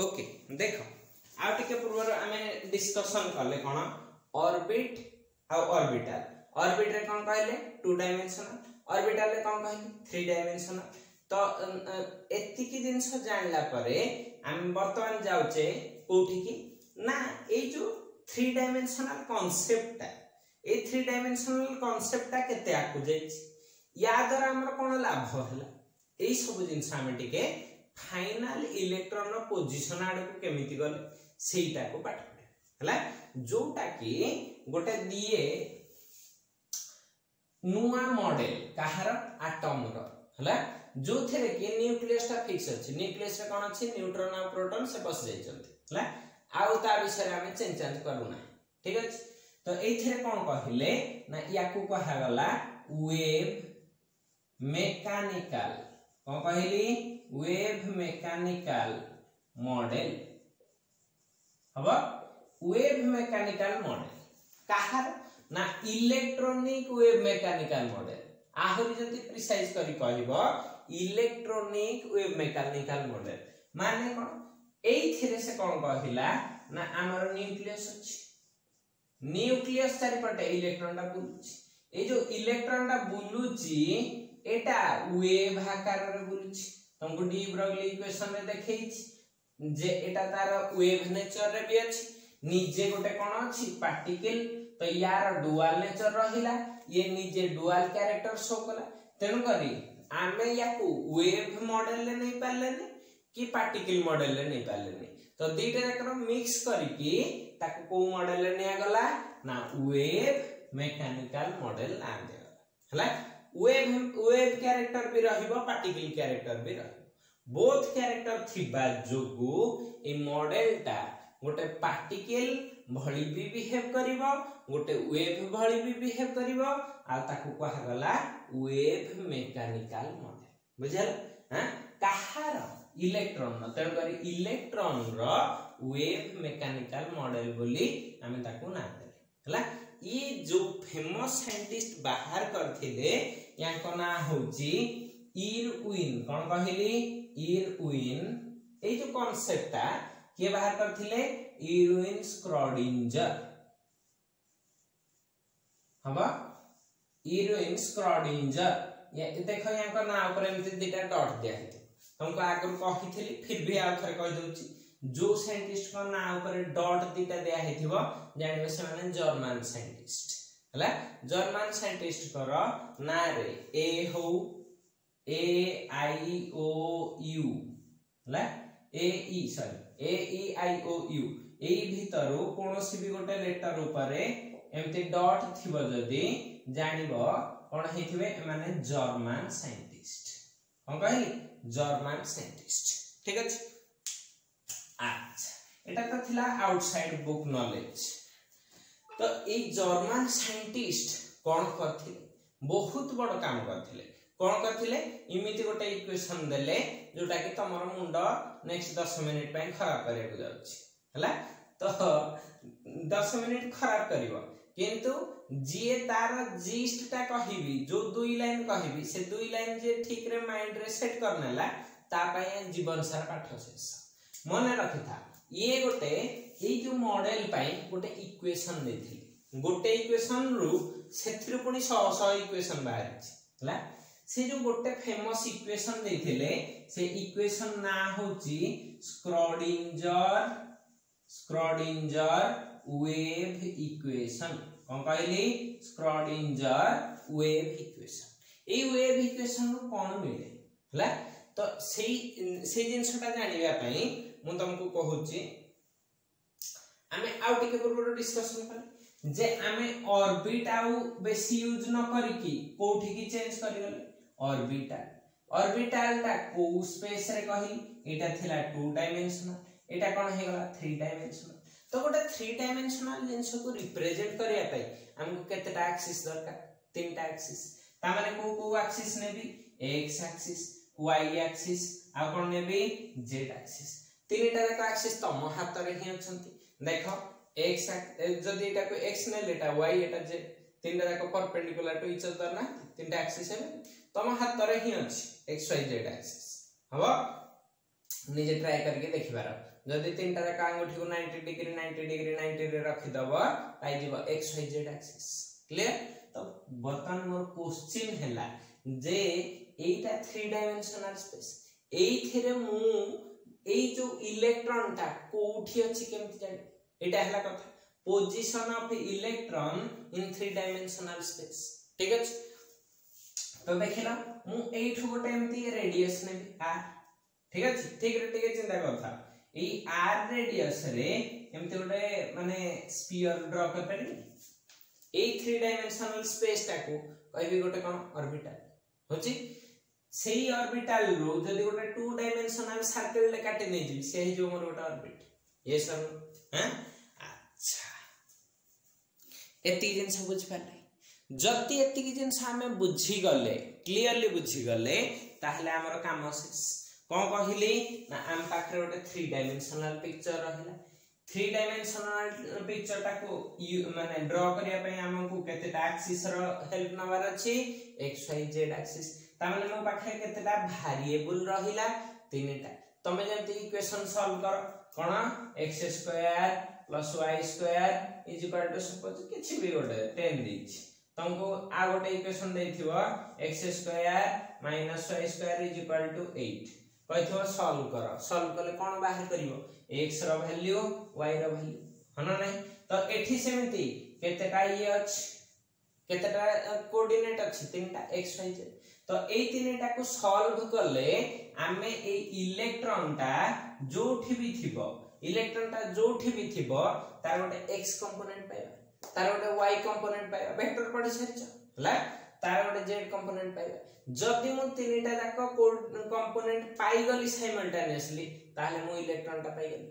Okay देखो आ टिके पूर्व आमे डिस्कशन कले कोन ऑर्बिट आ ऑर्बिटल ऑर्बिट रे कोन कहले 2 डायमेंशनल ऑर्बिटल रे कोन कहले 3 डायमेंशनल तो एति की जिंस जानला परे हम वर्तमान जाउचे कोठी की ना ए जो 3 डायमेंशनल कांसेप्ट ए 3 डायमेंशनल कांसेप्ट केते आकु जाई या द्वारा हमर कोन लाभ होला ए सब जिंस हम टिके फाइनल इलेक्ट्रॉन पोजीशन आड़ को केमिति गले सेटा को पाठ पढे हला जोटा की गोटे दिए नुआ मॉडल कहार एटम रो हला जो थे कि न्यूक्लियस ता फिक्स अछि न्यूक्लियस रे कोन अछि न्यूट्रॉन और प्रोटॉन से बस जाई छथि हला आउ ता विषय रे हम चेंज करू ना ठीक अछि तो एथिरे कोन कहिले ना याकू कहा गला वेव मैकेनिकल कोन कहली वेव मैकेनिकल मॉडल हबा वेव मैकेनिकल मॉडल कहार ना इलेक्ट्रॉनिक वेव मैकेनिकल मॉडल आहुरी जति प्रिसाइज करी कहबो इलेक्ट्रॉनिक वेव मैकेनिकल मॉडल माने कोन एथिरे से कोन कहिला ना हमर न्यूक्लियस अछि न्यूक्लियस चारि पटे इलेक्ट्रॉन टा बुलुछि ए जो इलेक्ट्रॉन टा बुलुछि एटा वेव आकार रे बुलुछि तुमको डी ब्रोगली इक्वेशन में देखैछि जे एटा तार वेव नेचर रे भी अछि निजे गोटे कोन अछि पार्टिकल तो यार डुअल नेचर रहिला ये निजे डुअल कैरेक्टर शो कला तेनु करी आमे याकू वेव मॉडल ले नहीं पाले कि पार्टिकल मॉडल ले नहीं पाले तो दीटा जाकर मिक्स करी कि ताको को मॉडल ले निया गला ना वेव मैकेनिकल मॉडल आ देला हला वेव कैरेक्टर भी रहिबो पार्टिकल कैरेक्टर भी रहिबो बोथ कैरेक्टर थिबा जोगु ए मॉडल ता गोटे पार्टिकल भଳି भी बिहेव करिवो गोटे वेव भଳି भी बिहेव करिवो आ ताकू कहा गला वेव मैकेनिकल मॉडल बुझल हां कहार इलेक्ट्रॉन न तेर करी इलेक्ट्रॉन रो वेव मैकेनिकल मॉडल बोली हमें ताकू ना दे हला ये जो फेमस साइंटिस्ट बाहर करथिले याको ना होची इरविन कोन कहली इरविन ए जो कांसेप्ट ता के बाहर करथिले इरविन स्क्रॉडिंजर हबा इरविन स्क्रॉडिंजर ये देखो याको ना ऊपर एमति दिटा डॉट दिया है तुमको आगर कहिथिली फिर भी आ थरे कहि दउची जो साइंटिस्ट को ना ऊपर डॉट दिटा दिया हेथिबो जानिबे से माने जर्मन साइंटिस्ट हला जर्मन साइंटिस्ट कर ना रे ए हो ए आई ओ यू हला ए ई sorry A E I O U A भीतरो कोनोसी भी गोटे लेटर ऊपर एमते डॉट थिबो जदी जानिबो कोन हेथिबे माने जर्मन साइंटिस्ट कोन कहली जर्मन साइंटिस्ट ठीक अछि अच्छा एटा तो थिला आउटसाइड बुक नॉलेज तो ए जर्मन साइंटिस्ट कोन करथिले बहुत बड़ काम करथिले कोन करथिले इमिति गोटे इक्वेशन देले जोटा कि तमरो मुंडो नेक्स्ट 10 मिनिट पे खराब करे को जाउछि हला तो 10 मिनिट खराब करिवो किंतु जे तार जिस्ट ता कहिबी जो 2 लाइन कहिबी से 2 लाइन जे ठीक रे माइंड रे सेट करनेला ता पय जीवन सारा पाठ शेष मने रखिथा ये गोटे ए जो मॉडल पय गोटे इक्वेशन देथिली गोटे इक्वेशन रु सेथिरु पुनी 100 इक्वेशन बाहर हला से जो गोटे फेमस इक्वेशन देथिले से इक्वेशन ना होची स्क्रॉडिंजर वेव इक्वेशन कोन कहली स्क्रॉडिंजर वेव इक्वेशन ए वेव इक्वेशन रो कोन मिले हला तो से जिनसटा जानिबा पई मु तुमको कहूची आमे आउ टिके पूर्व डिस्कशन कर जे आमे ऑर्बिट आउ बेसी यूज न करी की कोठी की चेंज करी गले ऑर्बिटल ता को स्पेस रे कही एटा थिला 2 डायमेंशनल एटा कोन हे गला 3 डायमेंशनल तो गोटे 3 डायमेंशनल जिंस को रिप्रेजेंट करिया पई हमको केतेटा एक्सिस दरकार 3टा एक्सिस ता माने को एक्सिस नेबी x एक्सिस y एक्सिस आ कोन नेबी z एक्सिस 3टा का एक्सिस तम हाथ रे ही अछंती देखो x जदी एटा को x ने लेटा y एटा z 3टा का परपेंडिकुलर टू ईच अदर ना 3टा एक्सिस है तम हाथ रे ही अछि x y z एक्सिस हबो निजे ट्राई करके देखि पारो जदी तीनटा रे आंगुठी को 90 डिग्री 90 रे रखि दबो पाई जीवो X Y Z axis clear. तो बर्तमान मोर क्वेश्चन हैला जे एटा 3 डायमेंशनल स्पेस एथिरे मु एई जो इलेक्ट्रॉन टा कोठी अछि केमति जानि एटा हैला कथा position of electron in 3 dimensional space ठीक अछि। तो देखिला मु एठु गोटे एमती रेडियस ने आर ठीक अछि ठीक रे चिंता करथा ए आर रेडियस रे एमती गोटे माने स्फीयर ड्रा कर पारि ए 3 डायमेंशनल स्पेस टा को कहबी गोटे कोन ऑर्बिटल होची सेही ऑर्बिटल रो जदी गोटे 2 डायमेंशनल सर्कल ले काटि नै जी सेही जो मोर गोटे ऑर्बिट ये सब हैं अच्छा एती जिन सब बुझ पाले जति एति की जिन हमें बुझी गले क्लियरली बुझी गले ताहले हमर काम शेष कोन कहिली ना हम पाखरे गोटे 3 डायमेंशनल पिक्चर रहिला 3 डायमेंशनल पिक्चर टा को माने ड्रा करिया पई हमकु केतेटा एक्सिस रो हेल्प नवार अछि एक्स वाई जेड एक्सिस ता माने मो पाखरे केतेटा वेरिएबल रहिला तीनटा तमे जेंति इक्वेशन सॉल्व कर कोन x² + y² = सपोज किछि भी गोटे 10 दिछि तुमको आ गोटे इक्वेशन देथिबो x² - y² = 8 कहथिबो सॉल्व कले कोन बाहर करिवो x रो वैल्यू y रो वैल्यू हन नै तो एठी सेमति केतेटा ये अछि केतेटा कोऑर्डिनेट अछि तीनटा x y z तो ए तीनटा को सॉल्व करले आमे ए इलेक्ट्रॉन टा जोठी भी थिबो इलेक्ट्रॉन टा जोठी भी थिबो तार गोटे x कंपोनेंट पाइबा तार गोटे y कंपोनेंट पाइबा वेक्टर पढि सरिछ हला तार गोटे z कंपोनेंट पाइबा जदि मु तीनटा जाक कंपोनेंट पाई गली साइमल्टेनियसली ताले मु इलेक्ट्रॉन टा पाई गली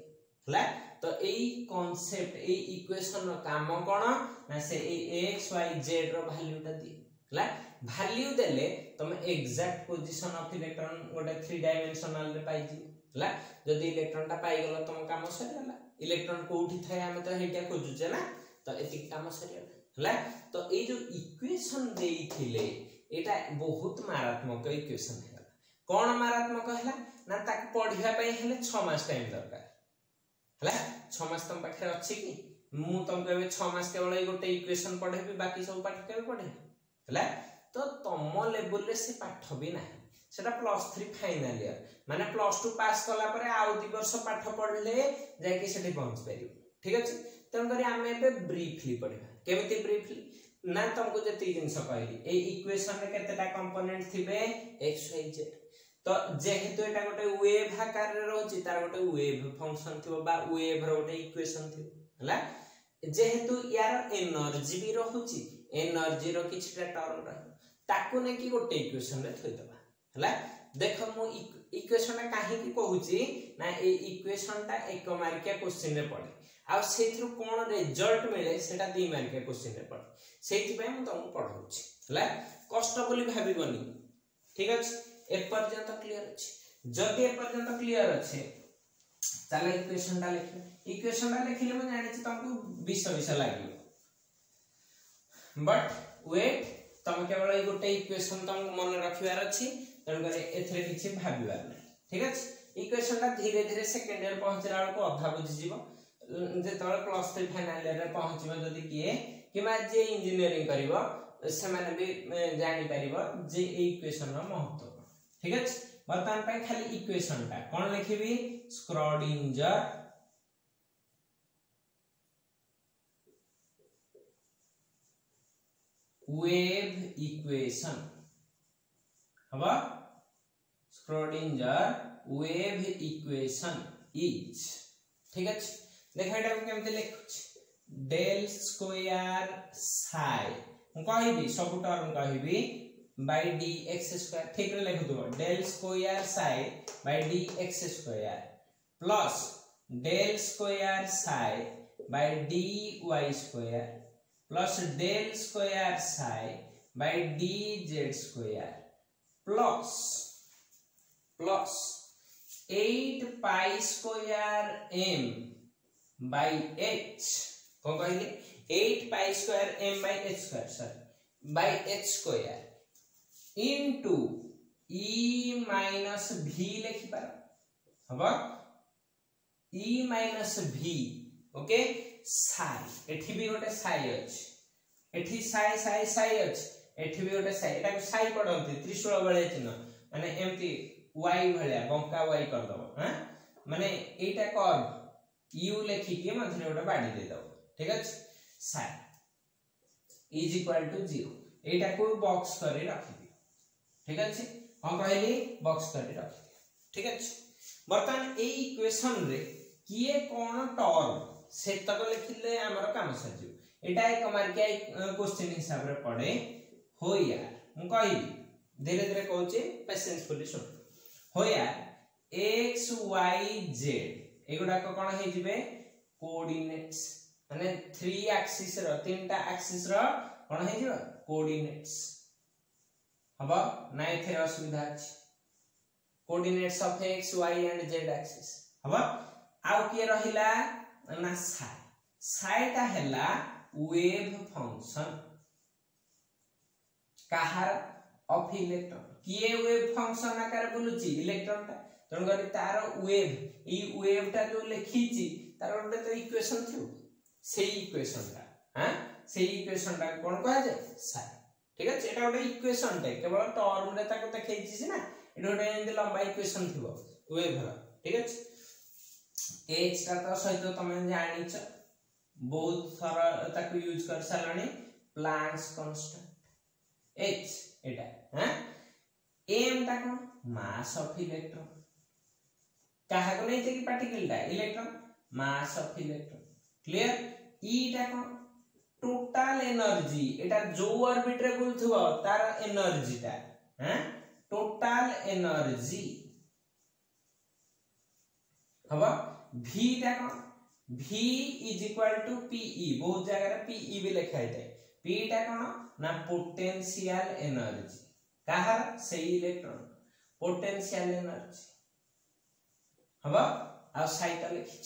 हला तो एई कांसेप्ट एई इक्वेशन रो काम कोन ना से ए x y z रो वैल्यू टा दी हला वैल्यू देले तुम एग्जैक्ट पोजीशन ऑफ इलेक्ट्रॉन गोटे 3 डायमेंशनल रे पाई जी हला जदि इलेक्ट्रॉन टा पाई गलो तुम काम सरियला इलेक्ट्रॉन कोठी थाए हम तो हेटिया खोजुचे ना तो एति काम सरियला हला तो ए जो इक्वेशन देइथिले एटा बहुत मारात्मक इक्वेशन है कोन मारात्मक हैला ना ताक पढिया पई हेले 6 मास टाइम दरकार हला 6 मास तुम पाखरे अछि कि मु तुम कहबे 6 मास केवल ए गोटे इक्वेशन पढेबी बाकी सब पाठ केबे पढे हला तो तम लेवल रे से पाठ भी नाही सेटा +3 फाइनल ईयर माने +2 पास कला परे आउ 2 वर्ष पाठ पढले जाय कि सेठी पहुंच परियो ठीक अछि तन करी हमें पे ब्रीफली पढिबा केमिति ब्रीफली ना तुमको जे तीन जिंस कहली ए इक्वेशन रे केतेटा कंपोनेंट थिबे x y z तो जेहेतु एटा गोटे वेव आकार रे रहउची तार गोटे वेव फंक्शन थिबो बा वेव रो गोटे इक्वेशन थिबो हला जेहेतु यार एनर्जी भी रहउची एनर्जी रो किछटा टर्म रह ताकू ने कि गोटे इक्वेशन रे थई दबा हला देखो मु इक्वेशन ता काहे कि कहूची ना ए इक्वेशन ता एक मार्किया क्वेश्चन रे पड़े आ सेथरो कोन रिजल्ट मिले सेटा 2 मार्किया क्वेश्चन रे पड़े सेति पय मु तुमको पढाउची हला कष्ट बोली भाबिबनी ठीक अछि ए पर्यंत क्लियर अछि जदि ए पर्यंत क्लियर अछि ताले इक्वेशन ता लिखले मु जानि छी तुमको 20 लागियो बट वेट तुम केवल ए गोटे इक्वेशन तुम मन रखिबार अछि तन करे एथरे किछि भाबिबार नै ठीक अछि इक्वेशन ता धीरे धीरे सेकेंड ईयर पहुंचला को अधा बुझि जीवो जे तळ +3 फाइनल ईयर रे पहुंचबो जदी किए किमा जे इंजीनियरिंग करिवो से माने भी जानि परिबो जे इक्वेशन रो महत्व ठीक अछि वर्तमान पय खाली इक्वेशन ता कोन लिखिबी स्क्रोडिंजर वेव इक्वेशन हवा स्क्रोडिंजर वेव इक्वेशन इज ठीक अछि देखा एटा केमते लिखछ डेल स्क्वायर साई हम कहबी सब टर्म कहबी बाय dx² ठीक रे लिख दो del square psi by dx² plus del square psi by dy² plus del square psi by dz² plus 8 pi square m by h कौन कहले 8 pi square m by h square sorry by h square into e minus v लिखि पार हबो E minus V okay psi एठी भी गोटे साई अछि एठी साई साई साई अछि एठी भी गोटे साई एटा को साई पढंती त्रिशूल बळे चिन्ह माने एम्ति y भलिया बंका y कर दबो हां माने एटा कर्व u लेखि के मधरे गोटे बाडी दे दबो ठीक अछि साई इज इक्वल टू 0 एटा को बॉक्स करी रखि दियो ठीक अछि हम कहली बॉक्स करी रखि दियो ठीक अछि बर्तमान ए इक्वेशन रे किए कोन टर्म से तक लिखिले हमर काम सजु एटा एक मार्किया क्वेश्चन हिसाब रे पड़े हो यार मु कहली धीरे धीरे कहूचे पेशेंसफुली सुन हो यार x y z एगुडा को कोन हे जिवे कोऑर्डिनेट्स माने 3 एक्सिस रो तीनटा एक्सिस रो कोन हे जिवो कोऑर्डिनेट्स हबो ना एथे असुविधा अछि coordinates of x y and z axis हबो आउ के रहिला ना साई ता हैला wave function Kahar of electron किए वेव फंक्शन आकार बुलुची इलेक्ट्रॉन ता तण करी तार वेव ई वेव ता जो लिखिची तार ओटे तो इक्वेशन थियो सेही इक्वेशन ता हां सेही इक्वेशन ता कोन कहा जाय साई ठीक अछि एटा ओटे इक्वेशन ता केवल टर्म रे ताको देखैछि छी ना एटा ओटे एंदी लंबा इक्वेशन थियो वेव रा ठीक अछि h का तो सहित तमे जानिछ बहुत सारा ताको यूज कर सालानी प्लैंक्स कांस्टेंट h एटा हां m ता को मास ऑफ इलेक्ट्रॉन कहा को नहीं कि पार्टिकल ता electron mass of electron clear e ता को टोटल एनर्जी एटा जो ऑर्बिट रे बुलथबो तार एनर्जी ता हां टोटल एनर्जी हबा v ता को v is equal to pe बहुत जगह रे pe भी लिखा है p ता कोन ना पोटेंशियल एनर्जी कहा से इलेक्ट्रॉन पोटेंशियल एनर्जी हबा आ साइट लिखिछ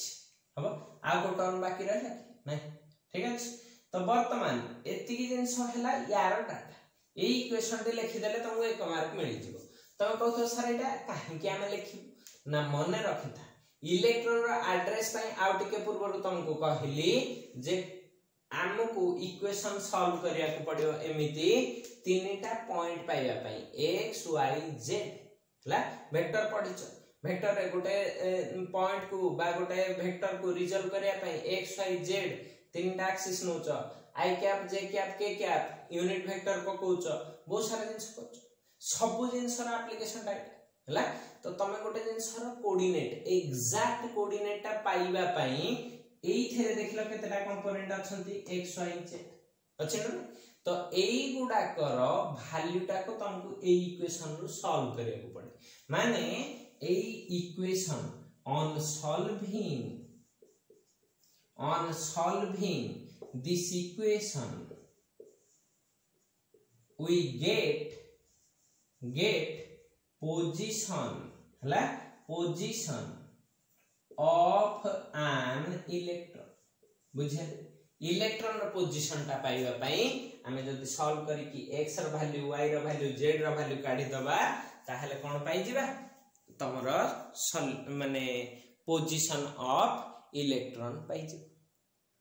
हबा आ को टर्म बाकी रहला नै ठीक अछि तो वर्तमान एति की जिंस हला यार डाटा ए इक्वेशन दे लिखि देले तुमको 1 मार्क मिलि जिवो तमे कहतो सर एटा काहे कि हम लिखि ना मने रखिता इलेक्ट्रॉन रो एड्रेस पई आउ टिके पूर्व तुमको कहली जे हमको इक्वेशन सॉल्व करिया को पड़ियो एमिति तीनटा पॉइंट पाइबा पई x y z हला वेक्टर पढिछ वेक्टर रे गोटे पॉइंट को बा गोटे वेक्टर को रिजल्व करिया पई x y z तीनटा एक्सिस नोच i cap j cap k cap unit vector पकोच बहुत सारा जिंस कोच सब जिंस रा एप्लीकेशन टाइप हला तो तमे गोटे जिंस रा कोऑर्डिनेट एग्जैक्ट कोऑर्डिनेट ता पाइबा पई एई थेरे देखिलो केतेटा कंपोनेंट अछंती x y z अछि न तो एई गुडा कर वैल्यू ता को तुमको एई इक्वेशन रो सॉल्व करिया को पड़े माने एई equation on solving this equation we get position हला position of an electron बुझे इलेक्ट्रॉन रो पोजीशन ता पाइबा पई हमें जदी सॉल्व करी कि x रो वैल्यू y रो वैल्यू z रो वैल्यू काढी दबा ताहले कोन पाई जिबा तमरो माने पोजीशन ऑफ इलेक्ट्रॉन पाई जिबा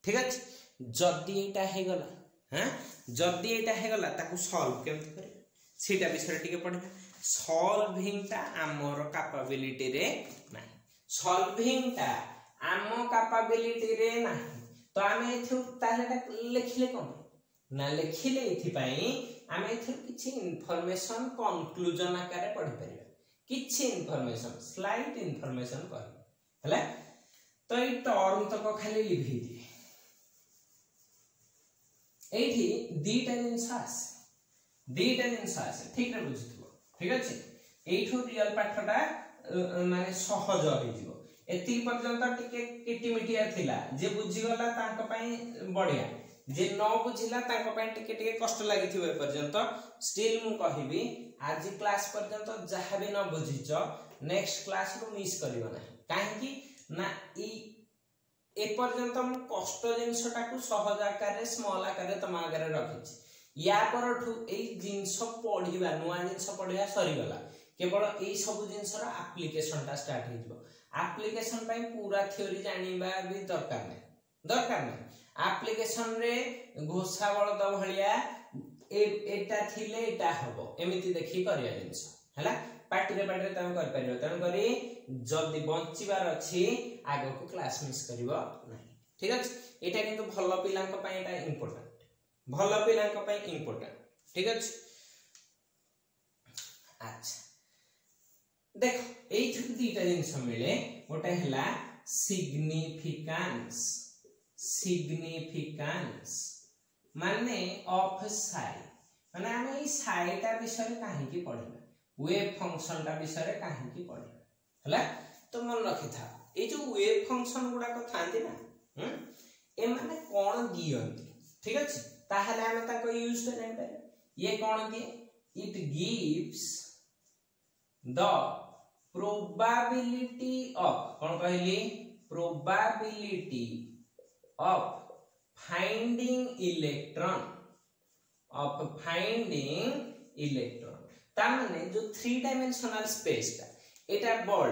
ठीक अछि जदी एटा हे गला हां जदी एटा हे गला ताकू सॉल्व केमति करे सेटा विषय टिके पढे सॉल्विंग ता हमर कैपेबिलिटी रे नाही सॉल्विंग ता आम कैपेबिलिटी रे नाही तो आमे एथु ताले लिखले कोन ना लिखले एथि पई आमे एथु किछि इंफॉर्मेशन कंक्लूजन आकारे पढि परिबा किछि इंफॉर्मेशन स्लाइड इंफॉर्मेशन कर हला तो ई टर्म तक खाली लिखि दिए एठी दीटा जिंस आसे ठीक रे बुझिथबो ठीक अछि एठो रियल पाठटा माने सहज होई जिवो एति पर्यंत टिके किटिमिटिया थिला जे बुझी गला तांको पई बढ़िया जे न बुझिला तांको पई टिके टिके कष्ट लागिथिबो ए पर्यंत स्टिल मु कहिबी आज क्लास पर्यंत जहा भी न बुझिचो नेक्स्ट क्लास रो मिस करियो ना काहे कि ना ई ए पर्यंत हम कष्ट जिंसटा को सहज आकार रे स्मॉल आकार रे तमा आकार रे रखिछि या परठु ए जिंस पढिबा नुवा जिंस पढिबा सरी गला केवल ए सब जिंस रा एप्लीकेशन ता स्टार्ट हे जिवो एप्लीकेशन पाई पूरा थ्योरी जानिबा भी दरकार नहीं एप्लीकेशन रे घोषा बलद भलिया एटा थिले एटा हबो एमिति देखि करिया जिंस हला पार्टी रे तमे कर परियो तने करी जल्दी बंचिबार अछि आगो को क्लास मिस करिवो नाही ठीक अछि एटा किंतु भलो पिलांक पई एटा इंपोर्टेंट भलो पिलांक पई इंपोर्टेंट ठीक अछि अच्छा देखो एई थु दीटा जिंस मिले गोटे हला सिग्निफिकेंस माने ऑफ साई माने हम ई साईटा विषय काहे की पढिबा वेव फंक्शन टा विषय काहे की पढिबा हला तो मन रखि था ए जो वेव फंक्शन गुडा को थांती ना ए माने कोन दियंती ठीक अछि ताहले हम ताको यूज तो जानि पारे ये कोन दिए it gives the probability of cone कहली प्रोबेबिलिटी ऑफ फाइंडिंग इलेक्ट्रॉन तामाने जो 3 डायमेंशनल स्पेस ता एटा बॉल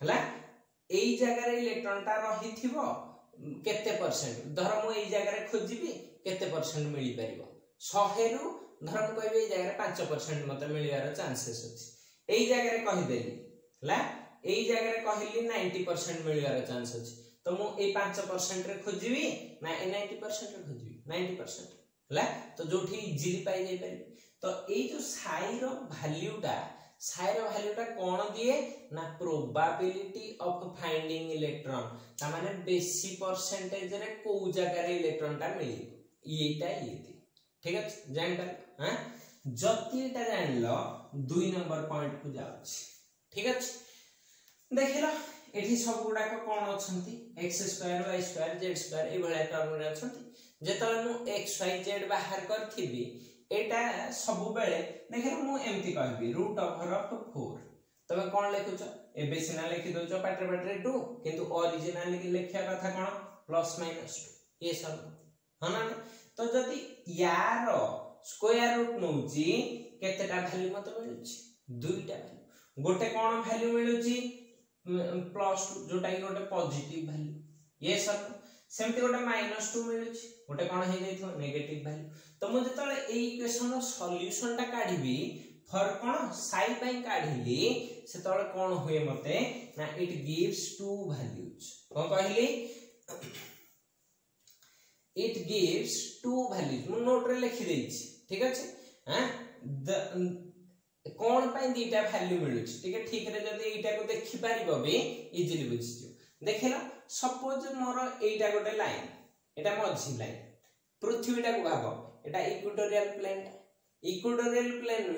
हला एई जगह रे इलेक्ट्रॉन ता रही थिबो केते परसेंट धर मु एई जगह रे खोजिबी केते परसेंट मिली परिबो 100 रु धर मु कहबी एई जगह रे 5% मते मिलियार चांसेस अछि एई जगह रे कहि देली हला एई जगह रे कहली 90% मिलियार चांस अछि तो मु ए 5% रे खोजिबी ना ए 90% रे खोजिबी 90% हला तो जोठी इजीली पाई जाई पारी तो ए जो साई रो वैल्यूटा कोन दिए ना प्रोबेबिलिटी ऑफ फाइंडिंग इलेक्ट्रॉन ता माने बेसी परसेंटेज रे को जगह रे इलेक्ट्रॉन ता मिली एटा ये ठीक है जान कर हां जतिटा जानलो 2 नंबर पॉइंट को जाउ ठीक है देखिलो एठी सब गुडा को कोन अछंती x² y² z² ए भले टर्म रे अछंती जेतले मु x y z बाहर करथिबी एटा सब बेले देखिलो मु एम्ति कहबी √4 तबे कोन लिखुछ एबे सिना लिखि दोछ पाटरे 2 किंतु ओरिजिनल लिखिया कथा कोन +- 2 ये सब हना तो जदी यार स्क्वायर रूट नउची केतेटा वैल्यू मत मिलुची दुईटा वैल्यू गोटे कोन वैल्यू मिलुची +2 जोटा कि गोटे पॉजिटिव वैल्यू ये सब सेमति गोटे -2 मिलुची गोटे कोन हे जाइथो नेगेटिव वैल्यू तो मु जतले ए इक्वेशन रो सॉल्यूशन टा काढिबी फॉर कोन साई पई काढिली सेतले कोन होय मते ना इट गिव्स 2 वैल्यूज कोन कहली इट गिव्स 2 वैल्यूज मु नोट रे लिखि देछि ठीक अछि हां कोन पई दीटा वैल्यू मिलुछि ठीक है ठीक रे जदी एटा को देखि पारिबो बे इजीली बुझियो देखिलो सपोज मोर एटा गोटे लाइन एटा मझी लाइन पृथ्वीटा को भाबो एटा इक्वेटोरियल प्लेन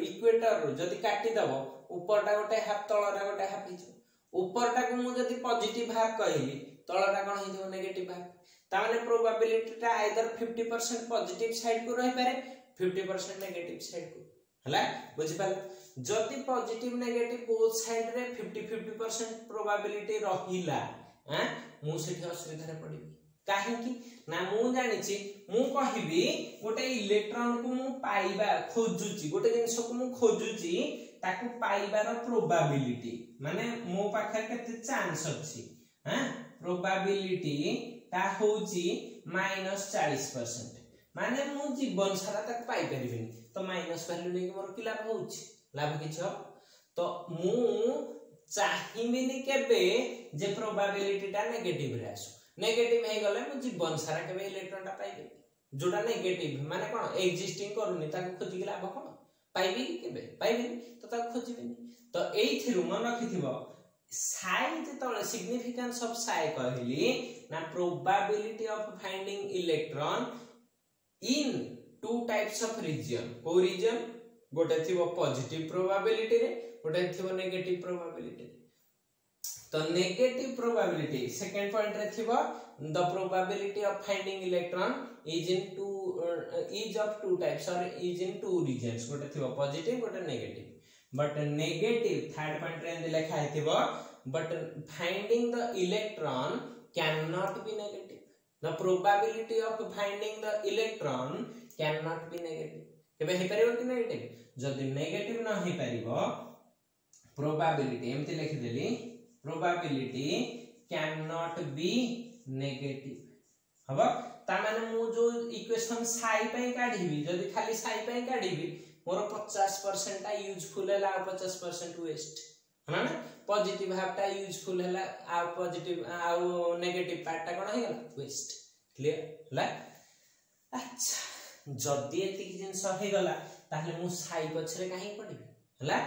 इक्वेटर जदी काटी दबो ऊपरटा गोटे हाफ तळटा गोटे हाफ हिजो ऊपरटा को मु जदी पॉजिटिव हाफ कहली तळटा कोन हिजो नेगेटिव हाफ ता माने प्रोबेबिलिटी ता आइदर 50% पॉजिटिव साइड को रहि पारे 50% नेगेटिव साइड को हला बुझि पाल जदी पॉजिटिव नेगेटिव बोथ साइड रे 50% प्रोबेबिलिटी रहिला हां मु सेठी असुविधा रे पडिबी काहे कि ना मु जानिछि मु कहिबी गोटे इलेक्ट्रॉन को मु पाइबा खोजुची गोटे जिंस को मु खोजुची ताकू पाइबार प्रोबेबिलिटी माने मो पाखे केते चांस अछि हां प्रोबेबिलिटी ता होची -40% माने मु जीवन सारा तक पाई परिबिनी तो माइनस वैल्यू नै मोर कि लाभ होउची लाभ किछ तो मु चाहिबिनी केबे जे प्रोबेबिलिटी ता नेगेटिव रे आसु नेगेटिव हे गले मु जीवन सारा केबे इलेक्ट्रॉन ता पाइबे जोटा नेगेटिव माने कोन एक्जिस्टिंग करूनी ताको खोजि के लाभ कोन पाइबी केबे पाइबी तो ताको खोजिबिनी तो एइथिरु मन रखिथिबो साई जेतले सिग्निफिकेंस ऑफ साई कहली ना probability of finding electron in 2 types of region को रीजन गोटे थिबो पॉजिटिव प्रोबेबिलिटी रे गोटे थिबो नेगेटिव प्रोबेबिलिटी तो नेगेटिव प्रोबेबिलिटी सेकंड पॉइंट रे थिबो the probability of finding electron is of 2 types और इज इन 2 रीजन्स गोटे थिबो पॉजिटिव गोटे negative but negative third point रे लिखा हेतिबो but finding the electron can not be negative the probability of finding the electron cannot be negative केबे हे परिबो कि negative जदी नेगेटिव न हे परिबो प्रोबेबिलिटी एमति लिखि देली probability can not be negative हबो ता माने मु जो इक्वेशन साई पे काढीबी जदी खाली साई पे काढीबी मोर 50% ता यूजफुल हैला 50% वेस्ट है ना पॉजिटिव हाफ ता यूजफुल हैला आ पॉजिटिव आ नेगेटिव पार्ट ता कोन हेला वेस्ट क्लियर हैला अच्छा जदी एति जिंस हे गला ताहले मु साई पछरे काहे पडिबी हैला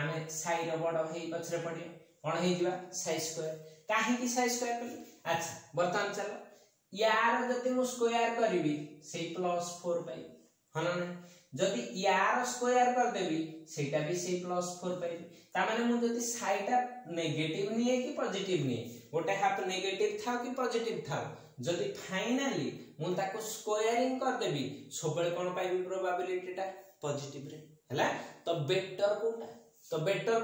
आमे साई रो बड हे पछरे पडी कोन हे जिवा साई स्क्वायर काहे की साई स्क्वायर कली अच्छा बर्तमान चलो यार जति मु स्क्वायर करबी से +4 पाई हना ना जति यार स्क्वायर कर देबी सेटा भी से +4 पाई ता माने मु जति साइटा नेगेटिव निए कि पॉजिटिव निए गोटे हाफ नेगेटिव था कि पॉजिटिव था जति फाइनली मु ताको स्क्वायरिंग कर देबी सबले कोन पाइबी प्रोबेबिलिटी ता पॉजिटिव रे हला तो बेटर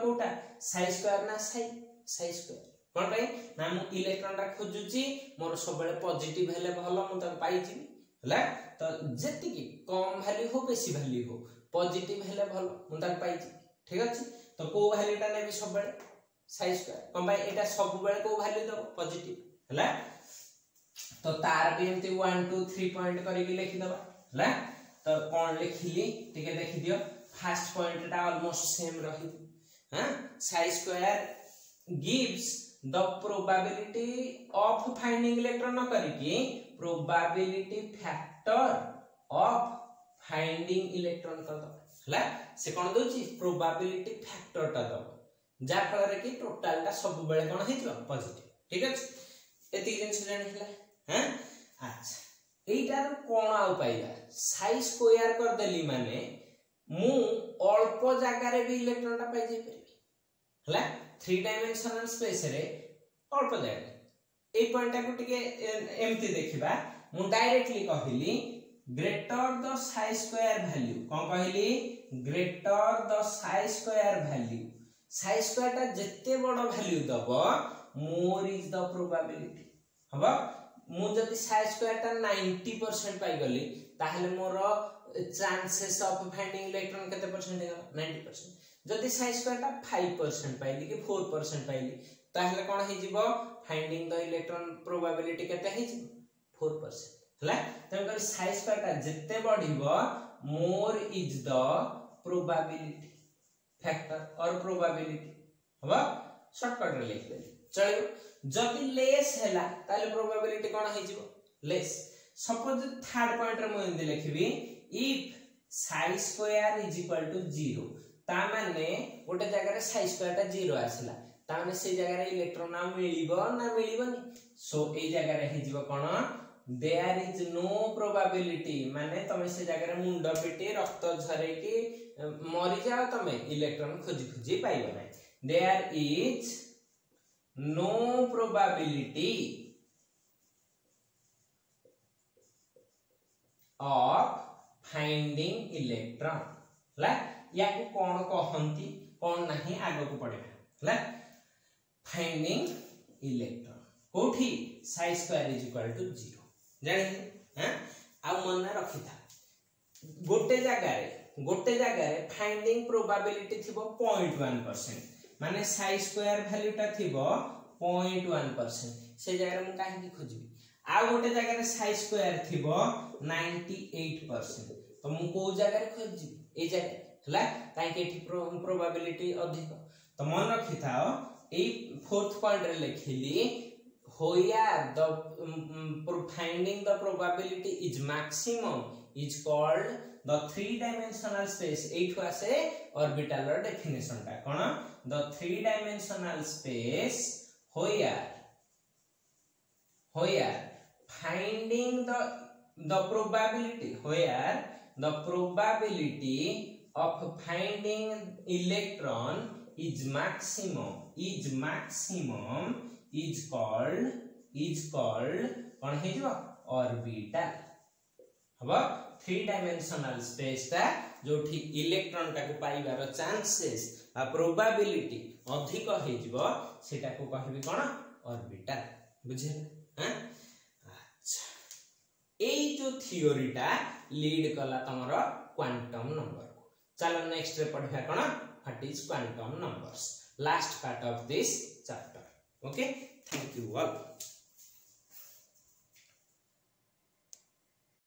कोटा साई स्क्वायर ना साई स्क्वायर कोन पाई ना मु इलेक्ट्रॉन ता खोजुची मोर सबले पॉजिटिव हेले भलो मु ता पाई जिबी हला तो जेति की कम वैल्यू हो बेसी वैल्यू हो पॉजिटिव हेले भलो मु ता पाई जिबी ठीक अछि तो को वैल्यू ता नेबी सबले साई स्क्वायर कोन पाई एटा सब बेले को वैल्यू दो पॉजिटिव हला तो तार भी एमती 1 2 3 पॉइंट करिकि लिखि दबा हला तो कोन लिखिली टिके देखि दियो फर्स्ट पॉइंट ता ऑलमोस्ट सेम रही हां psi square gives the probability of finding electron करिकि probability factor of finding electron कर दो हला से कोन दोची प्रोबेबिलिटी फैक्टर ता दो जा फल रे कि टोटल ता सब बेले कोन हेतिबा पॉजिटिव ठीक अछि एति जिंस जानि हला हां अच्छा एटार कोन आउ पाइला साई स्क्वायर कर देली माने मु अल्प जगह रे भी इलेक्ट्रॉन ता पाइ जे परबी हला 3 डायमेंशनल स्पेस रे अल्प जगह ए पॉइंट को टिके एमती देखिबा मु डायरेक्टली कहिली greater the psi square value कोन कहिली ग्रेटर द साई स्क्वायर ता जत्ते बडो वैल्यू दबो मोर इज द प्रोबेबिलिटी हबा मु जति साई स्क्वायर ता 90% पाई गली ताहले more chances of finding electron केते परसेंट है 90% जति साई स्क्वायर ता 5% पाइली कि 4% पाइली ताहले कोन हे जिवो फाइंडिंग द इलेक्ट्रॉन प्रोबेबिलिटी केते हे जिवो 4% हला तम कर साई स्क्वायर ता जत्ते बढ़िबो more is the probability factor और प्रोबेबिलिटी हबा शॉर्टकट रे लिख दे चलियो जति लेस हैला ताले प्रोबेबिलिटी कोन हे जिवो लेस सपोज थर्ड पॉइंट रे मु इंदे लिखबी if psi square is equal to 0 ता माने गोटे जगह रे साई स्क्वायर ता 0 आसिला ता माने से जगह रे इलेक्ट्रॉन ना मिलिबोनी सो ए जगह रे हे जिवो कोन देयर इज नो प्रोबेबिलिटी माने तमे से जगह रे मुंड पिटी रक्त झरे की मरि जाओ तमे इलेक्ट्रॉन खोजी पाइबो नै there is no probability of finding electron ला या को कोन कहंती कोन नाही आगो को पड़ेबा ला फाइंडिंग इलेक्ट्रॉन कोठी psi square is equal to 0 जानि हां आ मन रखिता गोटे जगह रे फाइंडिंग प्रोबेबिलिटी थिबो 0.1% माने साई स्क्वायर वैल्यू ता थिबो 0.1% से जगह मु काहे की खोजबी आ गोटे जगह रे साई स्क्वायर थिबो 98% तो मु को जगह रे खोजबी ए जगह हला काहे के प्रोबेबिलिटी अधिक तो मन रखिथाओ ए फोर्थ पॉइंट रे लिखिली होयर the finding the probability is maximum is called the 3-dimensional space 8 आसे ऑर्बिटल रो डेफिनेशन ता कोन the 3-dimensional space where finding the probability of finding electron is maximum is called कोन हे जो ऑर्बिटल हबा 3-dimensional space ता जोठी electron ता को पाइबार chances आ probability अधिक हे जिवो सेटा को कहबी कोन ऑर्बिटल बुझे हां अच्छा एई जो थियोरीटा लीड कला तमरो क्वांटम नंबर को चलो नेक्स्ट रे पढिया कोन what is quantum numbers last part of this chapter. Okay thank you all.